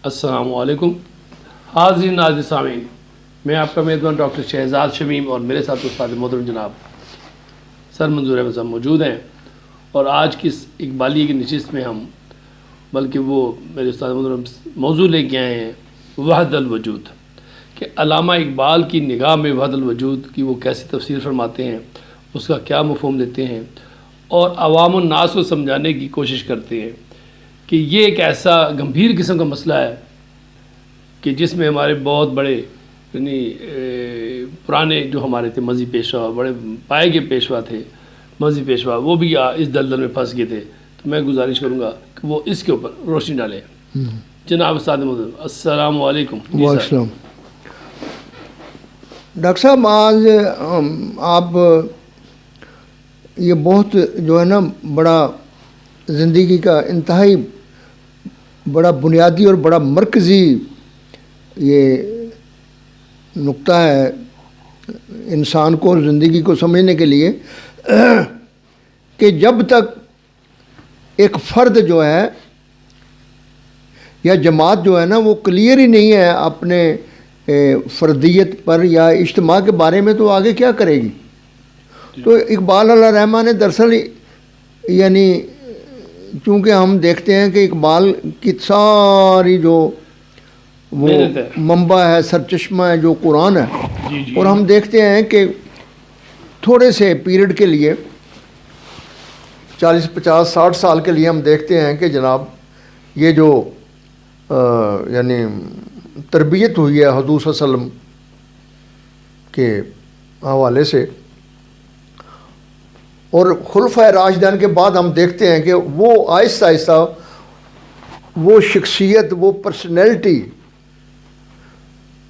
السلام علیکم حاضرین ناظرین سامعین، میں آپ کا میزبان ڈاکٹر شہزاد شمیم اور میرے ساتھ استاد محترم جناب سر منظور احمد صاحب موجود ہیں، اور آج کی اس اقبالیہ کی نشست میں ہم بلکہ وہ میرے استاد محترم موضوع لے کے آئے ہیں وحدت الوجود، کہ علامہ اقبال کی نگاہ میں وحدت الوجود کی وہ کیسی تفسیر فرماتے ہیں، اس کا کیا مفہوم دیتے ہیں، اور عوام الناس کو سمجھانے کی کوشش کرتے ہیں کہ یہ ایک ایسا گمبھیر قسم کا مسئلہ ہے کہ جس میں ہمارے بہت بڑے یعنی پرانے جو ہمارے تھے مذہبی پیشوا، بڑے پائے کے پیشوا تھے، مذہبی پیشوا، وہ بھی اس دلدل میں پھنس گئے تھے. تو میں گزارش کروں گا کہ وہ اس کے اوپر روشنی ڈالیں. جناب استاد محترم السلام علیکم. وعلیکم السلام. ڈاکٹر صاحب آج آپ یہ بہت جو ہے نا بڑا زندگی کا انتہائی بڑا بنیادی اور بڑا مرکزی یہ نقطہ ہے انسان کو اور زندگی کو سمجھنے کے لیے، کہ جب تک ایک فرد جو ہے یا جماعت جو ہے نا وہ کلیئر ہی نہیں ہے اپنے فردیت پر یا اجتماع کے بارے میں، تو آگے کیا کرے گی؟ تو اقبال علیہ رحمہ نے دراصل یعنی چونکہ ہم دیکھتے ہیں کہ اقبال کی ساری جو وہ منبع ہے، سرچشمہ ہے، جو قرآن ہے، اور ہم دیکھتے ہیں کہ تھوڑے سے پیریڈ کے لیے 40 50 60 سال کے لیے ہم دیکھتے ہیں کہ جناب یہ جو یعنی تربیت ہوئی ہے حضور صلی اللہ علیہ وسلم کے حوالے سے، اور خلفۂ راشدین کے بعد ہم دیکھتے ہیں کہ وہ آہستہ آہستہ وہ شخصیت، وہ پرسنالٹی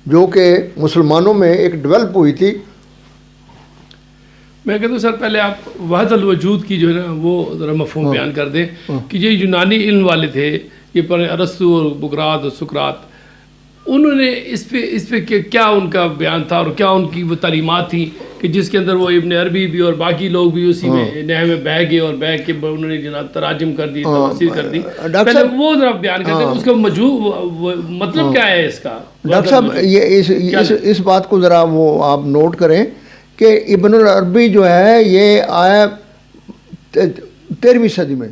جو کہ مسلمانوں میں ایک ڈیولپ ہوئی تھی. میں کہتا ہوں سر پہلے آپ وحدت الوجود کی جو ہے نا وہ ذرا مفہوم بیان کر دیں کہ یہ یونانی علم والے تھے، یہ پر ارسطو اور بقراط اور سقراط، انہوں نے اس پہ کیا ان کا بیان تھا اور کیا ان کی وہ تعلیمات تھیں کہ جس کے اندر وہ ابن عربی بھی اور باقی لوگ بھی اسی میں نہج میں بہہ گئے اور بہہ کے انہوں نے جناب تراجم کر دی، تفسیر کر دی. پہلے وہ ذرا بیان کرتے ہیں اس کا مطلب کیا ہے اس کا. ڈاکٹر صاحب یہ اس بات کو ذرا وہ آپ نوٹ کریں کہ ابن العربی جو ہے یہ آیا 13ویں صدی میں.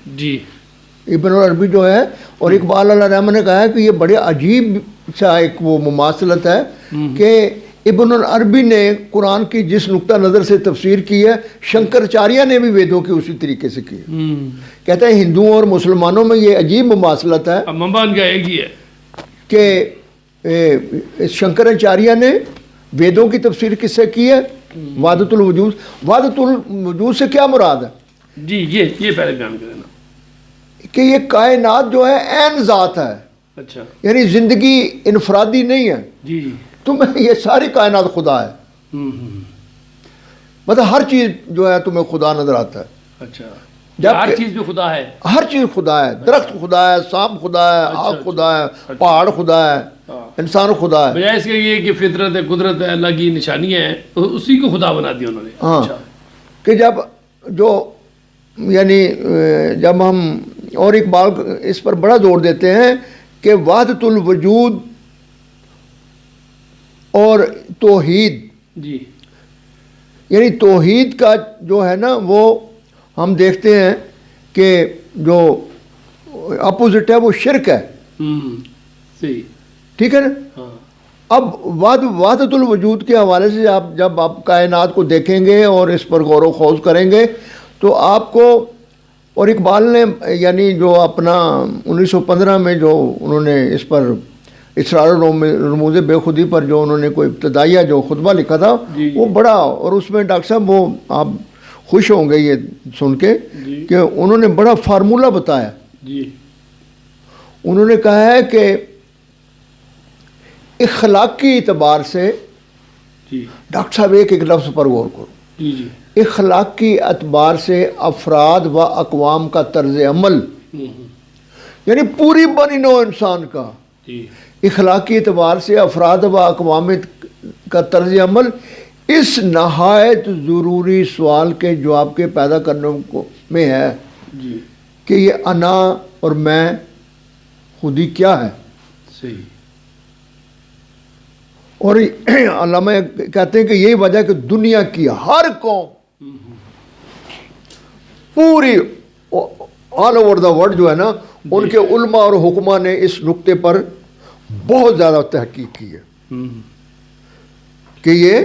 جی ابن العربی جو ہے، اور اقبال علیہ رحمہ نے کہا ہے کہ یہ بڑے عجیب سا ایک وہ مماثلت ہے کہ ابن العربی نے قرآن کی جس نقطہ نظر سے تفسیر کی ہے، شنکراچاریہ نے بھی ویدوں کی اسی طریقے سے کی ہے. کہتے ہیں ہندوؤں اور مسلمانوں میں یہ عجیب مماثلت ہے کہ شنکراچاریہ نے ویدوں کی تفسیر کس سے کی ہے؟ وحدت الوجود. وحدت الوجود سے کیا مراد ہے؟ جی یہ پہلے بیان کریں نا کہ یہ کائنات جو ہے عین ذات ہے. اچھا، یعنی زندگی انفرادی نہیں ہے. جی تمہیں یہ ساری کائنات خدا ہے، مطلب ہر چیز جو ہے تمہیں خدا نظر آتا ہے. اچھا، ہر چیز بھی خدا ہے، ہر چیز خدا ہے. درخت خدا ہے، سانپ خدا ہے، آگ خدا ہے، پہاڑ خدا ہے، انسان خدا ہے. بجائے اس کے یہ کہ فطرت ہے، قدرت ہے، اللہ کی نشانیاں ہیں، اسی کو خدا بنا دیا انہوں نے. ہاں، کہ جب ہم اور اقبال اس پر بڑا زور دیتے ہیں کہ وحدت الوجود اور توحید، جی یعنی توحید کا جو ہے نا وہ ہم دیکھتے ہیں کہ جو اپوزٹ ہے وہ شرک ہے. صحیح، ٹھیک ہے نا. اب وحدت الوجود کے حوالے سے جب آپ کائنات کو دیکھیں گے اور اس پر غور و خوض کریں گے تو آپ کو، اور اقبال نے یعنی جو اپنا 1915 میں جو انہوں نے اس پر اسرار رموز بے خودی پر جو انہوں نے کوئی ابتدائیہ جو خطبہ لکھا تھا وہ بڑا، اور اس میں ڈاکٹر صاحب وہ آپ خوش ہوں گے یہ سن کے کہ انہوں نے بڑا فارمولہ بتایا. انہوں نے کہا ہے کہ اخلاقی اعتبار سے، ڈاکٹر صاحب ایک لفظ پر غور کرو، اخلاقی اعتبار سے افراد و اقوام کا طرز عمل، یعنی پوری بنی نوع انسان کا اخلاقی اعتبار سے افراد و اقوام کا طرز عمل اس نہایت ضروری سوال کے جواب کے پیدا کرنے میں ہے کہ یہ انا اور میں خودی کیا ہے. صحیح. اور علامہ کہتے ہیں کہ یہی وجہ ہے کہ دنیا کی ہر قوم پوری آل اوور دا ورلڈ جو ہے نا ان کے علماء اور حکماء نے اس نقطے پر بہت زیادہ تحقیق کی ہے کہ یہ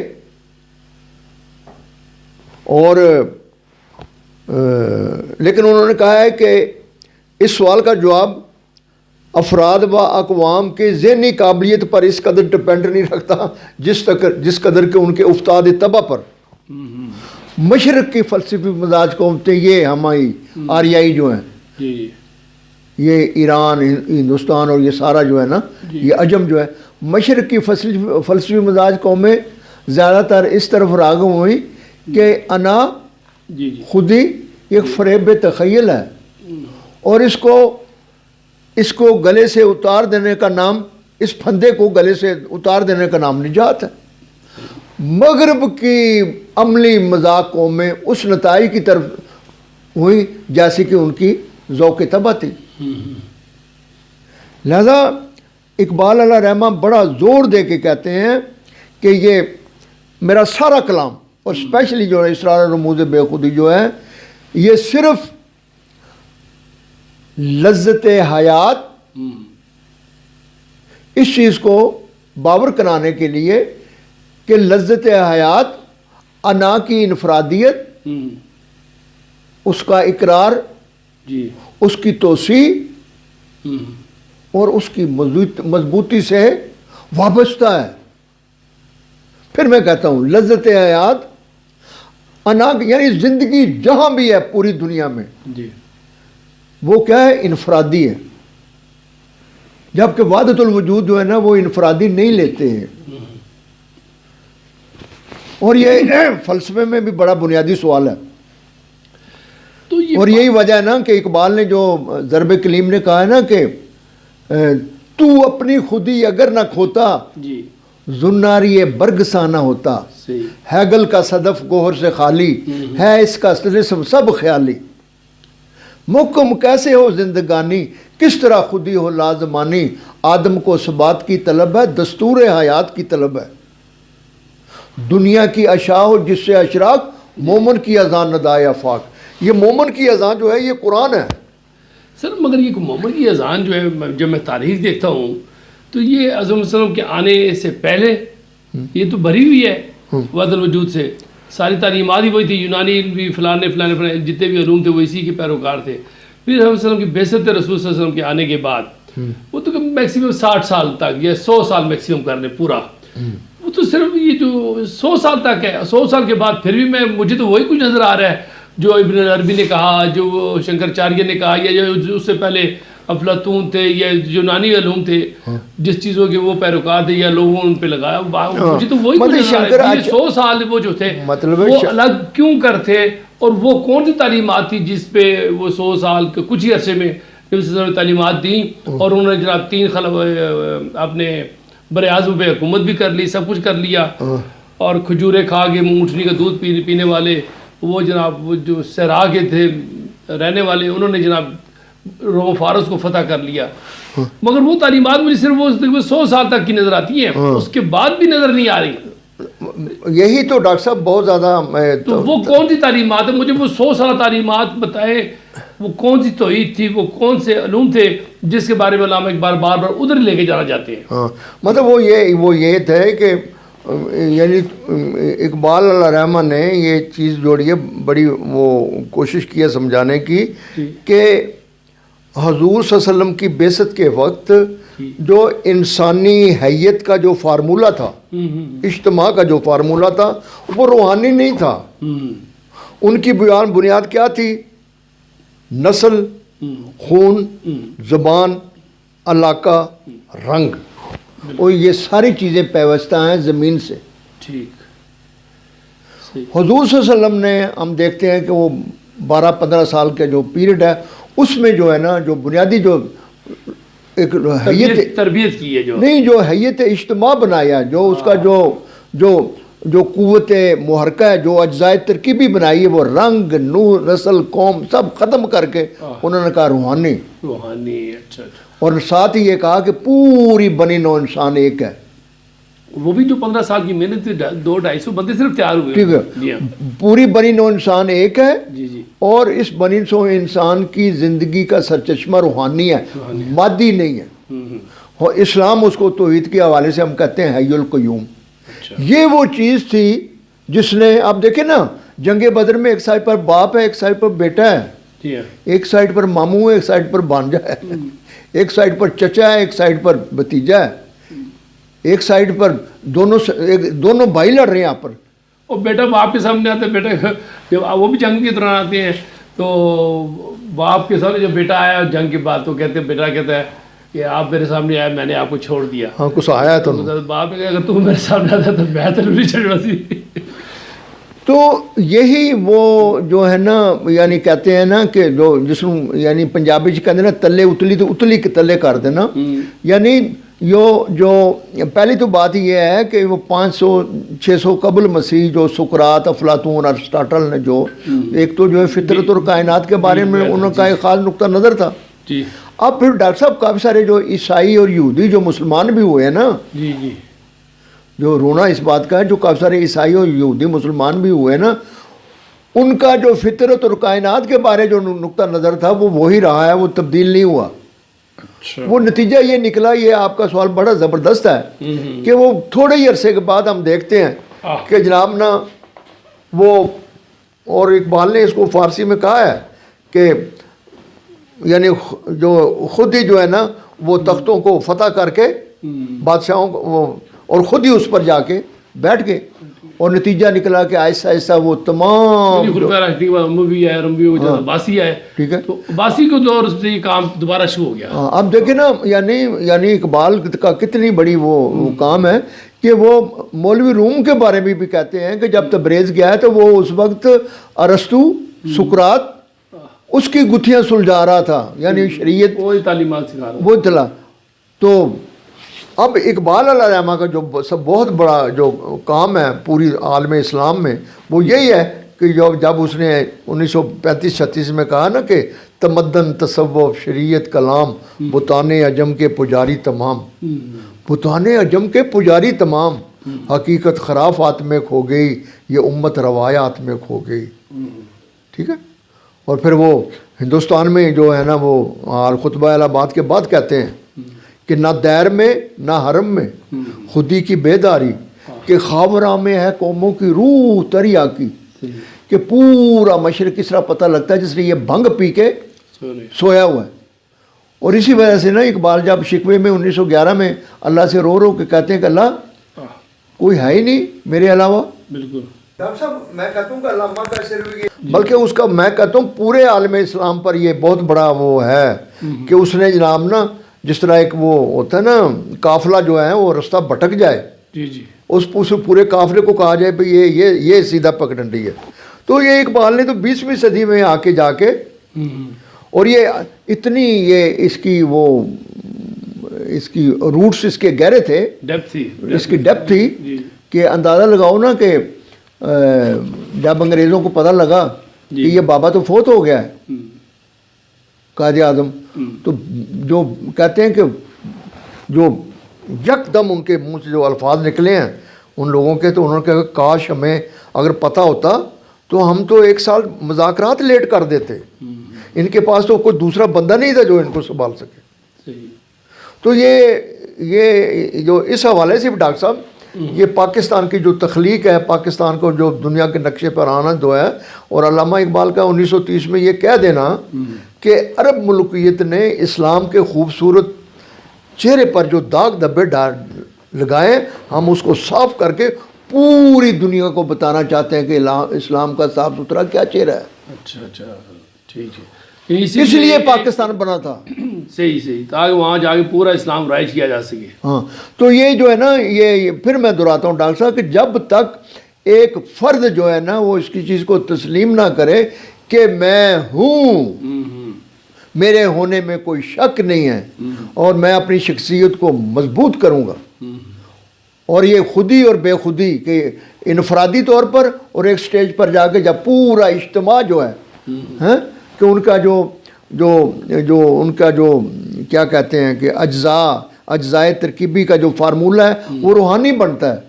اور لیکن انہوں نے کہا ہے کہ اس سوال کا جواب افراد و اقوام کے ذہنی قابلیت پر اس قدر ڈپینڈ نہیں رکھتا جس قدر کے ان کے افتاد طبع پر. مشرق کی فلسفی مزاج قومیں یہ ہماری آریائی جو ہیں یہ ایران ہندوستان اور یہ سارا جو ہے نا یہ عجم جو ہے مشرق کی فلسفی مزاج قومیں زیادہ تر اس طرف راغب ہوئی کہ انا خودی ایک فریب تخیل ہے اور اس کو گلے سے اتار دینے کا نام اس پھندے کو گلے سے اتار دینے کا نام نجات ہے. مغرب کی عملی مذاق قومیں اس نتائج کی طرف ہوئی جیسے کہ ان کی ذوق طبع تھی. لہذا اقبال علیہ رحمہ بڑا زور دے کے کہتے ہیں کہ یہ میرا سارا کلام اور اسپیشلی جو ہے اسرار رموز بے خودی جو ہے یہ صرف لذت حیات اس چیز کو باور کرانے کے لیے کہ لذت حیات انا کی انفرادیت اس کا اقرار اس کی توسیع اور اس کی مضبوطی سے وابستہ ہے. پھر میں کہتا ہوں لذت حیات انا یعنی زندگی جہاں بھی ہے پوری دنیا میں وہ کیا ہے انفرادی ہے جبکہ وحدت الوجود جو ہے نا وہ انفرادی نہیں لیتے ہیں. اور یہ فلسفے میں بھی بڑا بنیادی سوال ہے اور یہی وجہ ہے نا کہ اقبال نے جو ضرب کلیم نے کہا ہے نا کہ تو اپنی خودی اگر نہ کھوتا زناری برگسانہ ہوتا. ہیگل کا صدف گوہر سے خالی ہے اس کا سب خیالی. محکم کیسے ہو زندگانی کس طرح خودی ہو لازمانی. آدم کو ثبات کی طلب ہے دستور حیات کی طلب ہے. دنیا کی اشاع ہو جس سے اشراق مومن کی اذان ندائے آفاق. یہ مومن کی اذان جو ہے یہ قرآن ہے سر. مگر یہ مومن کی اذان جو ہے جب میں تاریخ دیکھتا ہوں تو یہ اعظم وسلم کے آنے سے پہلے یہ تو بھری ہوئی ہے وحدت الوجود سے. ساری تعلیمات ہی وہی تھی. یونانی بھی فلانے جتنے بھی علوم تھے وہ اسی کے پیروکار تھے. پھر اعظم وسلم کی بعثت رسول صلی اللہ علیہ وسلم کے آنے کے بعد وہ تو میکسیمم 60 سال تک یا 100 سال میکسیمم کر لیں پورا. وہ تو صرف یہ جو 100 سال تک ہے. 100 سال کے بعد پھر بھی مجھے تو وہی کچھ نظر آ رہا ہے جو ابن عربی نے کہا جو شنکراچاریہ نے کہا یا جو اس سے پہلے افلاطون تھے یا یونانی علوم تھے جس چیزوں کے وہ پیروکار تھے یا لوگوں ان پہ لگایا. مجھے تو وہی کچھ نظر آ رہا ہے 100 سال وہ جو تھے وہ الگ کیوں کرتے اور وہ کون سی تعلیمات تھی جس پہ وہ 100 سال کے کچھ ہی عرصے میں تعلیمات دیں اور انہوں نے جناب 3 اپنے بر اعظم پہ حکومت بھی کر لی سب کچھ کر لیا اور کھجورے کھا کے اونٹنی کا دودھ پینے والے وہ جناب وہ جو صحرا کے تھے رہنے والے انہوں نے جناب روم فارس کو فتح کر لیا. مگر وہ تعلیمات مجھے صرف وہ 100 سال تک کی نظر آتی ہیں اس کے بعد بھی نظر نہیں آ رہی. یہی تو ڈاکٹر صاحب بہت زیادہ تو وہ کون سی تعلیمات ہیں مجھے وہ 100 سال تعلیمات بتائے. وہ کون سی توحید تھی وہ کون سے علوم تھے جس کے بارے میں علامہ اقبال بار بار ادھر لے کے جانا چاہتے ہیں. مطلب وہ یہ تھے کہ یعنی اقبال علیہ رحمہ نے یہ چیز جوڑی ہے بڑی وہ کوشش کی ہے سمجھانے کی کہ حضور صلی اللہ علیہ وسلم کی بعثت کے وقت جو انسانی حیت کا جو فارمولہ تھا اجتماع کا جو فارمولہ تھا وہ روحانی نہیں تھا. ان کی بنیاد کیا تھی؟ نسل، خون، زبان، علاقہ، رنگ اور یہ ساری چیزیں پیوستہ ہیں زمین سے. حضور صلی اللہ علیہ وسلم نے ہم دیکھتے ہیں کہ وہ 12-15 سال کے جو پیریڈ ہے اس میں جو ہے نا جو بنیادی جو ایک حیت تربیت کی ہے جو حیت اجتماع بنایا جو اس کا جو قوت محرکہ ہے جو اجزائے ترکیبی بنائی ہے وہ رنگ، نور، نسل، قوم سب ختم کر کے انہوں نے کہا روحانی. اچھا. اور ساتھ ہی یہ کہا کہ پوری بنی نوع انسان ایک ہے. وہ بھی جو 15 سال کی محنت تھی 200-250 بندے صرف تیار ہوئے. ٹھیک ہے, جی ہاں پوری بنی نوع انسان ایک ہے. جی جی. اور اس بنی نوع انسان کی زندگی کا سرچشمہ روحانی ہے, مادی نہیں ہے. اور اسلام اس کو توحید کے حوالے سے ہم کہتے ہیں حی القیوم. یہ وہ چیز تھی جس نے, آپ دیکھیں نا جنگ بدر میں ایک سائڈ پر باپ ہے, ایک سائڈ پر بیٹا ہے, جی ہاں ایک سائڈ پر ماموں ہے, ایک سائڈ پر بھانجا ہے, ایک سائڈ پر چچا ہے, ایک سائڈ پر بھتیجا ہے, ایک سائڈ پر دونوں بھائی لڑ رہے ہیں یہاں پر. اور بیٹا باپ کے سامنے آتا ہے, بیٹا جب وہ بھی جنگ کے دوران آتے ہیں تو باپ کے سامنے جب بیٹا آیا جنگ کے بعد تو کہتے ہیں, بیٹا کہتا ہے کہ آپ میرے سامنے آئے, میں نے آپ کو چھوڑ دیا. ہاں کچھ آیا تو باپ نے کہا اگر تم میرے سامنے آتا تو میں تو نہیں چھوڑا سی. تو یہی وہ جو ہے نا, یعنی کہتے ہیں نا کہ جو جس کو یعنی پنجابی کہتے ہیں نا تلے اتلی تو اتلی کے تلے کر دینا. یعنی جو پہلی تو بات یہ ہے کہ وہ 500-600 قبل مسیح جو سقراط, افلاطون, ارسطاٹل نے جو ایک تو جو ہے فطرت اور کائنات کے بارے میں انہوں کا ایک خاص نقطہ نظر تھا. جی. اب پھر ڈاکٹر صاحب کافی سارے جو عیسائی اور یہودی جو مسلمان بھی ہوئے ہیں نا, جی جی, جو رونا اس بات کا ہے, جو کافی سارے عیسائی اور یہودی مسلمان بھی ہوئے نا, ان کا جو فطرت اور کائنات کے بارے جو نقطہ نظر تھا وہ وہی رہا ہے, وہ تبدیل نہیں ہوا. وہ نتیجہ یہ نکلا, یہ آپ کا سوال بڑا زبردست ہے کہ وہ تھوڑے ہی عرصے کے بعد ہم دیکھتے ہیں کہ جناب نا وہ, اور اقبال نے اس کو فارسی میں کہا ہے کہ یعنی جو خود ہی جو ہے نا وہ تختوں کو فتح کر کے بادشاہوں کو, اور خود ہی اس پر جا کے بیٹھ گئے, اور نتیجہ نکلا کہ آہستہ آہستہ وہ تمام باسی ہے. ٹھیک ہے, تو باسی کو دور سے یہ کام دوبارہ شروع ہو گیا. اب دیکھیں نا, یعنی اقبال کا کتنی بڑی وہ کام ہے کہ وہ مولوی روم کے بارے میں بھی کہتے ہیں کہ جب تبریز گیا ہے تو وہ اس وقت ارسطو, سقراط اس کی گتھیاں سلجھا رہا تھا, یعنی شریعت وہی تعلیمات سکھا رہا وہ چلا. تو اب اقبال علیہ الرحمہ کا جو سب بہت بڑا جو کام ہے پوری عالم اسلام میں وہ یہی ہے کہ جب اس نے 1935-36 میں کہا نا کہ تمدن, تصوف, شریعت, کلام, بتان عجم کے پجاری تمام, بتان عجم کے پجاری تمام, حقیقت خرافات میں کھو گئی, یہ امت روایات میں کھو گئی. ٹھیک ہے, اور پھر وہ ہندوستان میں جو ہے نا وہ خطبہ الہ آباد کے بعد کہتے ہیں کہ نہ دیر میں نہ حرم میں خودی کی بیداری, کہ خاورہ میں ہے قوموں کی روح تریا کی, کہ پورا مشرق اس طرح پتہ لگتا ہے جس نے یہ بھنگ پی کے سویا ہوا ہے. اور اسی وجہ سے نا اقبال جب شکوے میں 1911 میں اللہ سے رو کے کہتے ہیں کہ اللہ کوئی ہے ہی نہیں میرے علاوہ. بالکل ڈاکٹر صاحب میں کہتا ہوں کہ علامہ کا صرف بلکہ اس کا میں کہتا ہوں پورے عالم اسلام پر یہ بہت بڑا وہ ہے کہ اس نے جناب نا جس طرح ایک وہ ہوتا ہے نا قافلہ جو ہے وہ رستہ بھٹک جائے, جی جی, اس پورے قافلے کو کہا جائے بھئی یہ سیدھا پگڈنڈی ہے. تو یہ اقبال نے تو 20ویں صدی میں آ کے جا کے, اور یہ اتنی یہ اس کی روٹس اس کے گہرے تھے, اس کی ڈیپتھ تھی کہ اندازہ لگاؤ نا کہ جب انگریزوں کو پتہ لگا کہ یہ بابا تو فوت ہو گیا ہے قائد اعظم, تو جو کہتے ہیں کہ جو یک دم ان کے منہ سے جو الفاظ نکلے ہیں ان لوگوں کے, تو انہوں نے کہا کاش ہمیں اگر پتہ ہوتا تو ہم تو 1 سال مذاکرات لیٹ کر دیتے, ان کے پاس تو کوئی دوسرا بندہ نہیں تھا جو ان کو سنبھال سکے. تو یہ جو اس حوالے سے ڈاکٹر صاحب یہ پاکستان کی جو تخلیق ہے, پاکستان کو جو دنیا کے نقشے پر آنا جو ہے, اور علامہ اقبال کا 1930 میں یہ کہہ دینا کہ عرب ملوکیت نے اسلام کے خوبصورت چہرے پر جو داغ دھبے لگائے, ہم اس کو صاف کر کے پوری دنیا کو بتانا چاہتے ہیں کہ اسلام کا صاف ستھرا کیا چہرہ ہے. اچھا ٹھیک ہے, اس لیے پاکستان بنا تھا. صحیح, تاکہ وہاں جا کے پورا اسلام رائج کیا جا سکے. ہاں, تو یہ جو ہے نا یہ پھر میں دہراتا ہوں ڈاکٹر صاحب کہ جب تک ایک فرد جو ہے نا وہ اس کی چیز کو تسلیم نہ کرے کہ میں ہوں, میرے ہونے میں کوئی شک نہیں ہے, اور میں اپنی شخصیت کو مضبوط کروں گا, اور یہ خودی اور بے خودی کہ انفرادی طور پر اور ایک سٹیج پر جا کے جب پورا اجتماع جو ہے کہ ان کا جو جو ان کا جو کیا کہتے ہیں کہ اجزائے ترکیبی کا جو فارمولہ ہے وہ روحانی بنتا ہے،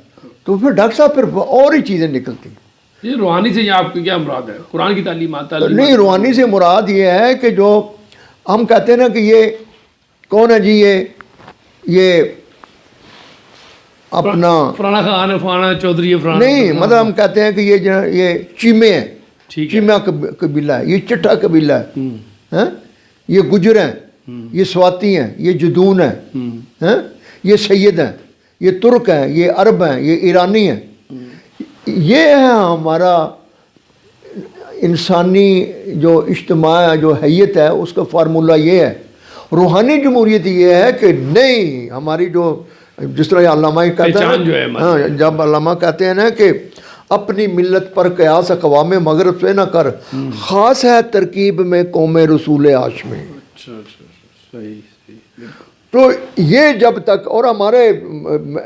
تو پھر ڈاکٹر صاحب پھر اور ہی چیزیں نکلتی ہیں۔ یہ روحانی سے آپ کی کیا مراد ہے؟ قرآن کی تعلیمات نہیں، روحانی سے مراد یہ ہے کہ جو ہم کہتے ہیں نا کہ یہ کون ہے جی، یہ اپنا فلانا خان فلانا چودھری فلانا، نہیں، مطلب ہم کہتے ہیں کہ یہ چیمے ہیں، ٹھیک ہے، چیما قبیلہ ہے، یہ چٹھا قبیلہ ہے، ہاں، یہ گجر ہیں، یہ سواتی ہیں، یہ جدون ہیں، ہاں، یہ سید ہیں، یہ ترک ہیں، یہ عرب ہیں، یہ ایرانی ہیں۔ یہ ہے ہمارا انسانی جو اجتماع جو حیت ہے، اس کا فارمولہ یہ ہے۔ روحانی جمہوریت یہ ہے کہ نہیں، ہماری جو جس طرح علامہ کہتے ہیں، ہاں، جب علامہ کہتے ہیں نا کہ اپنی ملت پر قیاس اقوام مغرب سے نہ کر، خاص ہے ترکیب میں قوم رسول ہاشمی۔ تو یہ جب تک، اور ہمارے،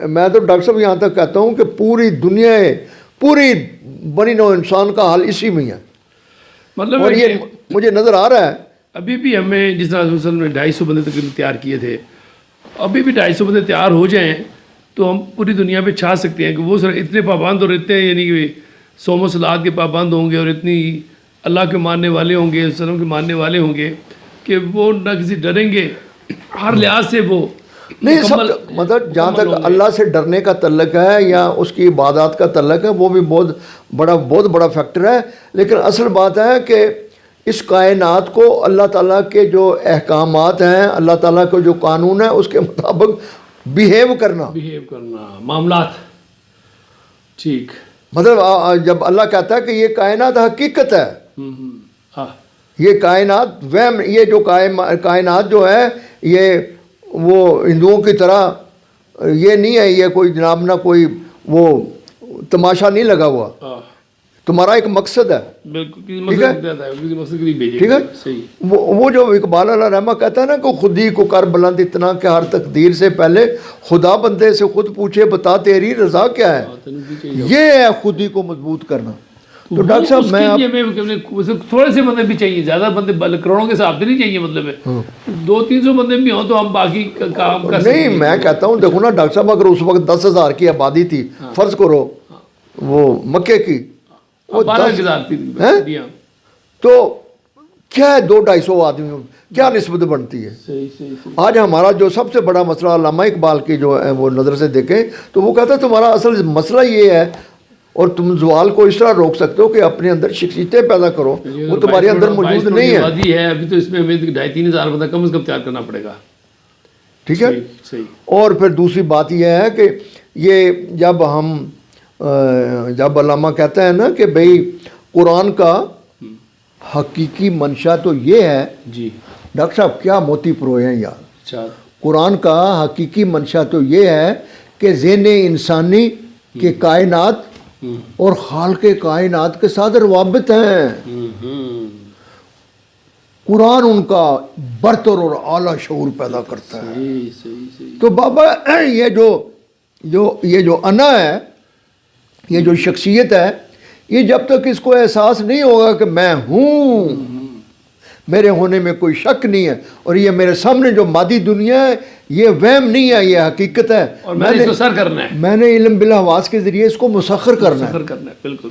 میں تو ڈاکٹر صاحب یہاں تک کہتا ہوں کہ پوری دنیا، پوری بنی نوع انسان کا حال اسی میں ہے، مطلب اور یہ مجھے نظر آ رہا ہے۔ ابھی بھی ہمیں جس طرح نے 250 بندے تقریباً تیار کیے تھے، ابھی بھی 250 بندے تیار ہو جائیں تو ہم پوری دنیا پہ چھا سکتے ہیں کہ وہ سر اتنے پابند اور اتنے یعنی کہ 100 مسلات کے پابند ہوں گے اور اتنی اللہ کے ماننے والے ہوں گے، وسلم کے ماننے والے ہوں گے کہ وہ نہ کسی ڈریں گے، ہر لحاظ سے وہ نہیں، سب مطلب جہاں تک اللہ سے ڈرنے کا تعلق ہے یا اس کی عبادات کا تعلق ہے، وہ بھی بہت بڑا فیکٹر ہے، لیکن اصل بات ہے کہ اس کائنات کو اللہ تعالیٰ کے جو احکامات ہیں، اللہ تعالیٰ کا جو قانون ہے، اس کے مطابق بیہیو کرنا، معاملات ٹھیک، مطلب جب اللہ کہتا ہے کہ یہ کائنات حقیقت ہے، یہ کائنات وہم، یہ جو کائنات جو ہے، یہ وہ ہندوؤں کی طرح یہ نہیں ہے، یہ کوئی جناب نہ کوئی وہ تماشا نہیں لگا ہوا، تمہارا ایک مقصد ہے، ٹھیک ہے، وہ جو اقبال علیہ رحمہ کہتا ہے نا کہ خودی کو کر بلند اتنا کہ ہر تقدیر سے پہلے خدا بندے سے خود پوچھے بتا تیری رضا کیا ہے، یہ ہے خودی کو مضبوط کرنا۔ تو ڈاکٹر صاحب میں تھوڑے سے بندے بھی چاہیے، زیادہ بندے کروڑوں کے حساب سے نہیں چاہیے، مطلب ہے 200-300 بندے بھی ہوں تو ہم باقی کام کر سکتے ہیں۔ نہیں، میں کہتا ہوں دیکھو نا ڈاکٹر صاحب، اگر اس وقت 10,000 کی آبادی تھی، فرض کرو وہ مکے کی، وہ 12,000 تھی، تو کیا ہے 200-250 آدمیوں کیا نسبت بنتی ہے؟ آج ہمارا جو سب سے بڑا مسئلہ علامہ اقبال کی جو ہے وہ نظر سے دیکھیں تو وہ کہتا ہے تمہارا اصل مسئلہ یہ ہے، اور تم زوال کو اس طرح روک سکتے ہو کہ اپنے اندر شخصیتیں پیدا کرو، وہ تمہارے اندر موجود نہیں ہے۔ ابھی تو اس میں ہمیں 2,500-3,000 بندہ کم از کم تیار کرنا پڑے گا، ٹھیک ہے۔ اور پھر دوسری بات یہ ہے کہ یہ جب علامہ کہتا ہے نا کہ بھئی قرآن کا حقیقی منشا تو یہ ہے، جی ڈاکٹر صاحب کیا موتی پروئے ہیں یار، قرآن کا حقیقی منشا تو یہ ہے کہ ذہن انسانی کے کائنات اور خالق کائنات کے ساتھ روابط ہیں، قرآن ان کا برتر اور اعلیٰ شعور پیدا کرتا ہے۔ تو بابا یہ جو انا ہے، یہ جو شخصیت ہے، یہ جب تک اس کو احساس نہیں ہوگا کہ میں ہوں، میرے ہونے میں کوئی شک نہیں ہے، اور یہ میرے سامنے جو مادی دنیا ہے یہ وہم نہیں ہے، یہ حقیقت ہے، اور میں نے اس کو سر کرنا ہے، میں نے علم بالحواس کے ذریعے اس کو مسخر کرنا ہے۔ بالکل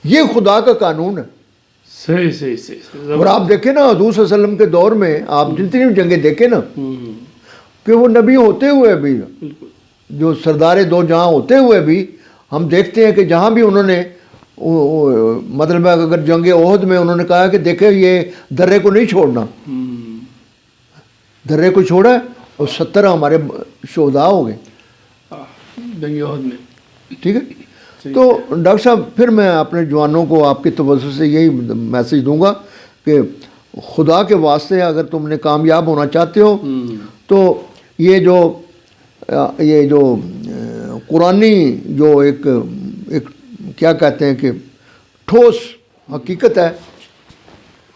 یہ خدا کا قانون ہے۔ صحیح۔ اور آپ دیکھیں نا حضور صلی اللہ علیہ وسلم کے دور میں آپ جتنی بھی جنگیں دیکھیں نا، کہ وہ نبی ہوتے ہوئے بھی، جو سردار دو جہاں ہوتے ہوئے بھی، ہم دیکھتے ہیں کہ جہاں بھی انہوں نے مطلب اگر جنگ احد میں انہوں نے کہا کہ دیکھیں یہ درے کو نہیں چھوڑنا، درے کو چھوڑا اور 70 ہمارے شہداء ہو گئے جنگ احد میں، ٹھیک ہے۔ تو ڈاکٹر صاحب پھر میں اپنے جوانوں کو آپ کی توجہ سے یہی میسج دوں گا کہ خدا کے واسطے اگر تم نے کامیاب ہونا چاہتے ہو تو یہ جو قرآنی جو ایک کیا کہتے ہیں کہ ٹھوس حقیقت ہے،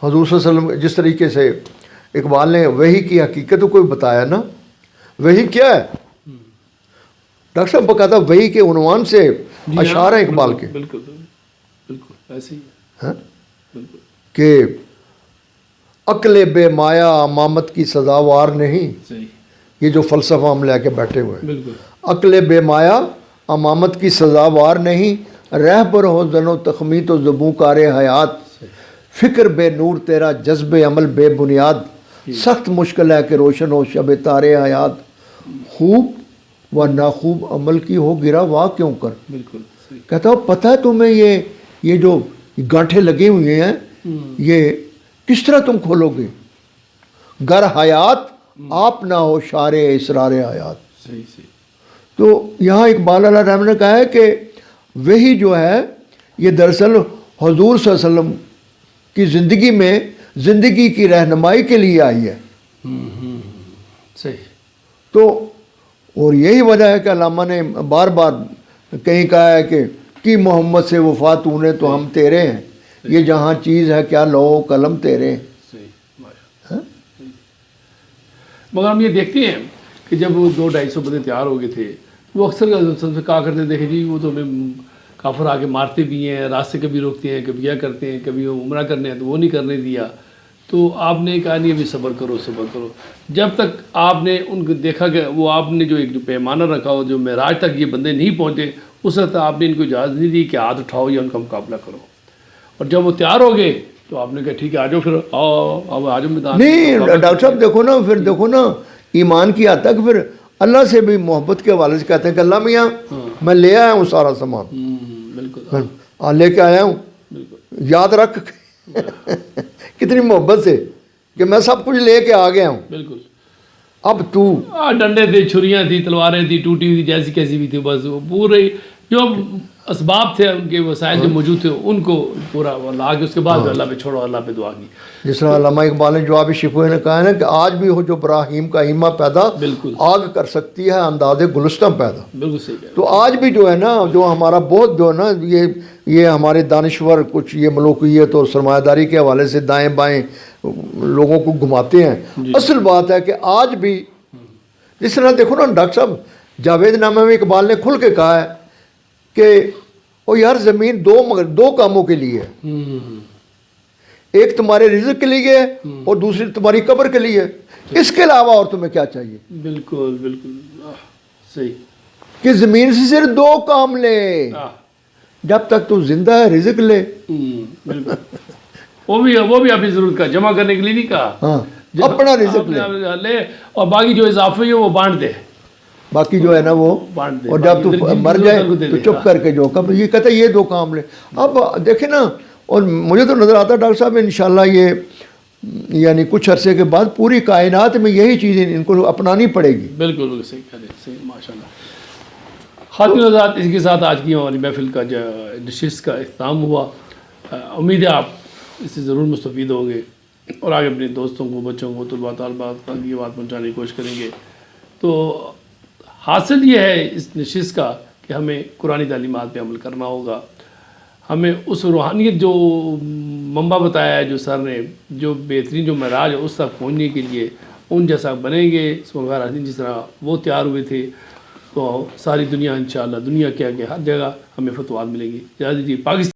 حضور صلی اللہ علیہ وسلم جس طریقے سے اقبال نے وحی کی حقیقت کو بتایا نا، وحی کیا ہے ڈاکٹر صاحب بقاعدہ وحی کے عنوان سے اشعار ہیں اقبال کے، بالکل ایسے ہی کہ عقل بے مایا امامت کی سزاوار نہیں. صحیح. یہ جو فلسفہ ہم لے کے بیٹھے ہوئے ہیں. بالکل. عقل بے مایا امامت کی سزاوار نہیں، رہبر ہو زن و تخمی تو زبوں کار حیات. فکر بے نور تیرا جذب عمل بے بنیاد، سخت مشکل ہے کہ روشن ہو شب تارے حیات. خوب و ناخوب عمل کی ہو گرا واہ کیوں کر. بالکل. صحیح. کہتا ہو پتہ ہے تمہیں یہ جو گانٹھے لگے ہوئے ہیں یہ کس طرح تم کھولو گے. گر حیات آپ نہ ہو شار اسرار حیات. صحیح. صحیح. تو یہاں اقبال علیہ الرحمٰن نے کہا ہے کہ وہی جو ہے یہ دراصل حضور صلی اللہ علیہ وسلم کی زندگی میں زندگی کی رہنمائی کے لیے آئی ہے. صحیح. تو اور یہی وجہ ہے کہ علامہ نے بار بار کہیں کہا ہے کہ محمد سے وفا تو نے تو ہم تیرے ہیں، یہ جہاں چیز ہے کیا لو قلم تیرے ہیں. صحیح. مگر ہم یہ دیکھتے ہیں کہ جب وہ 200-250 بندے تیار ہو گئے تھے وہ اکثر سے کہا کرتے دیکھیں جی وہ تو ہمیں کافر آ کے مارتے بھی ہیں، راستے کبھی روکتے ہیں، کبھی کیا کرتے ہیں، کبھی وہ عمرہ کرنے ہیں تو وہ نہیں کرنے دیا. تو آپ نے کہا نہیں ابھی صبر کرو صبر کرو. جب تک آپ نے ان کو دیکھا کہ وہ آپ نے جو ایک پیمانہ رکھا ہو جو معراج تک یہ بندے نہیں پہنچے اس وقت آپ نے ان کو اجازت نہیں دی کہ ہاتھ اٹھاؤ یا ان کا مقابلہ کرو. اور جب وہ تیار ہو گئے تو آپ نے کہا ٹھیک ہے آ جاؤ پھر آؤ اب آ جاؤ میدان. نہیں ڈاکٹر صاحب دیکھو نا پھر دیکھو نا ایمان کی حد تک پھر اللہ سے بھی محبت کے حوالے سے کہتے ہیں کہ اللہ میاں میں لے آیا ہوں سارا سامان. بالکل. لے کے آیا ہوں. بالکل. یاد رکھ کتنی محبت سے کہ میں سب کچھ لے کے آ گیا ہوں. بالکل. اب تو ڈنڈے تھے، چھریاں تھی، تلواریں تھی، ٹوٹی ہوئی تھی، جیسی کیسی بھی تھی، بس وہ پورے جو اسباب تھے ان کے وسائل جو موجود تھے ان کو پورا لا کے اس کے بعد اللہ پہ چھوڑو، اللہ پہ دعا کی. جس طرح علامہ اقبال نے جواب شفوہ نے کہا ہے نا کہ آج بھی ہو جو ابراہیم کا ہیمہ پیدا، بالکل آگ کر سکتی ہے انداز گلستہ پیدا. بالکل صحیح کہہ رہے تو آج بھی جو ہے نا جو ہمارا بہت جو ہے نا یہ ہمارے دانشور کچھ یہ ملوکیت اور سرمایہ داری کے حوالے سے دائیں بائیں لوگوں کو گھماتے ہیں. اصل بات ہے کہ آج بھی جس طرح دیکھو نا ڈاکٹر صاحب جاوید نامہ میں اقبال نے کھل کے کہا ہے کہ او یار زمین دو کاموں کے لیے ہے، ایک تمہارے رزق کے لیے اور دوسری تمہاری قبر کے لیے، اس کے علاوہ اور تمہیں کیا چاہیے. بالکل بالکل صحیح کہ زمین سے صرف 2 کام لے، جب تک تو زندہ ہے رزق لے. بالکل. وہ بھی اپنی ضرورت کا جمع کرنے کے لیے نہیں کہا. ہاں اپنا رزق لے اور باقی جو اضافی ہے وہ بانٹ دے. باقی جو ہے نا وہ بانٹ دے. اور جب تو مر جائے تو چپ کر کے جو کب یہ کہتا ہے یہ 2 کام لے. اب دیکھیں نا اور مجھے تو نظر آتا ہے ڈاکٹر صاحب انشاءاللہ یہ یعنی کچھ عرصے کے بعد پوری کائنات میں یہی چیزیں ان کو اپنانی پڑے گی. بالکل بالکل صحیح کہہ رہے ہیں. صحیح ماشاء اللہ. خاتون حضرات اس کے ساتھ آج کی ہماری محفل کا جو نشست کا اختتام ہوا. امید ہے آپ اس سے ضرور مستفید ہوں گے اور آگے اپنے دوستوں کو بچوں کو طلباء طالبات تک یہ بات پہنچانے کی کوشش کریں گے. تو حاصل یہ ہے اس نشست کا کہ ہمیں قرآنی تعلیمات پہ عمل کرنا ہوگا. ہمیں اس روحانیت جو منبع بتایا ہے جو سر نے جو بہترین جو معراج ہے اس تک پہنچنے کے لیے ان جیسا بنیں گے سمغار حسین جس طرح وہ تیار ہوئے تھے تو ساری دنیا انشاءاللہ دنیا کے آگے ہر جگہ ہمیں فتوحات ملیں گی. پاکستان